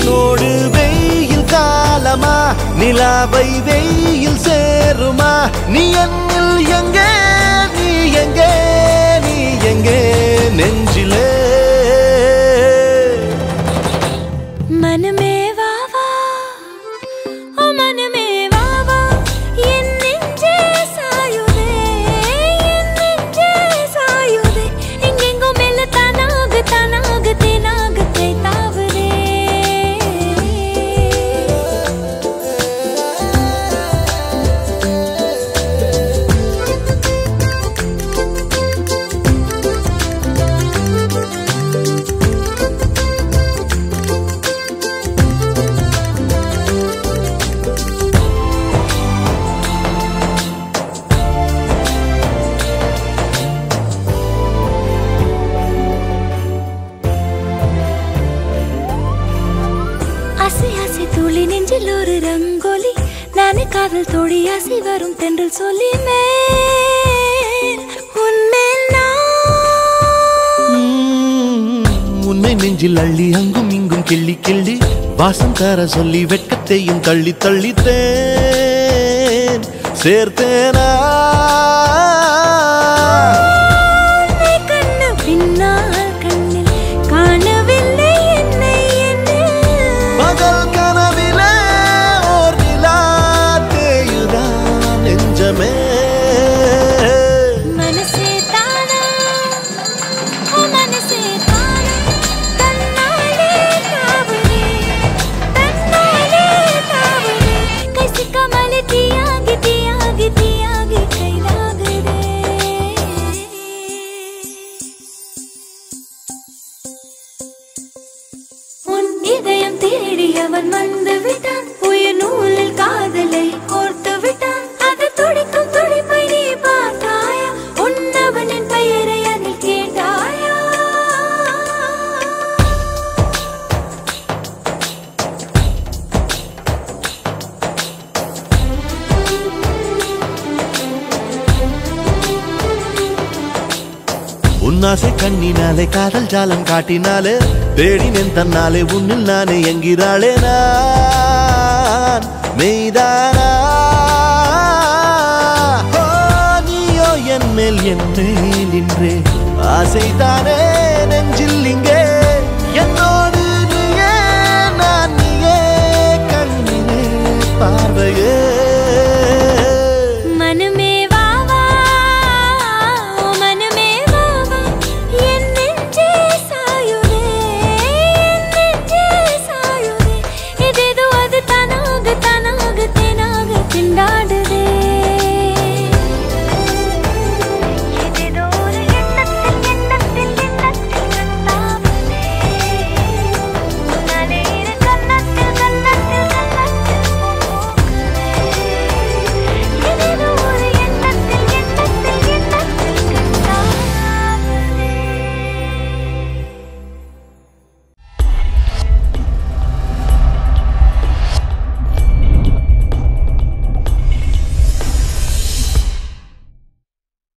என்னோடு வெயில் காலமா நிலாவை வெயில் சேருமா நீ என்னில் எங்கே நீ எங்கே நீ எங்கே நெஞ்சிலே मनमे वावा ओ मनमे वावा एन्नेंजे सायुदे इंगेंगो मेल तानाग तानाग तेनाग तैतावदे நெஞ்சிலொரு ரங்கோலி நானே காதல் தோடி ஆசி வரும் தென்றல் சொல்லி மேல் உன்மேல் உன்னை நெஞ்சில் அள்ளி அங்கும் இங்கும் கிள்ளி கிள்ளி வாசம் தர சொல்லி வெட்கத்தையும் தள்ளி தள்ளித்தேன் சேர்த்தேனா கண்ணு பின்னால் கண்ணில் காணவில்லை என்னை மகள் கனவிலே ஓர் நிலா தேயுதான் நெஞ்சமே மனசே தானா ஓ மனசே தானா தன்னாலே தாவரே கைசி கமலே தியாகி தியாகி தியாகி கைலாகதே உன் இதயம் தேடி அவன் வந்து விட்டான் உயிர் நூலில் காதலை கோர்த்து விட்டான் அது துடிக்கும் துடிப்பை நீ பார்த்தாயா உன்னவனின் பெயரை அதில் கேட்டாயா உன்னாசை கண்ணினாலே காதல் ஜாலம் காட்டினாலே தேடினேன் தன்னாலே உன்னில் நானே என்கிறாளே நான் மெய்தானா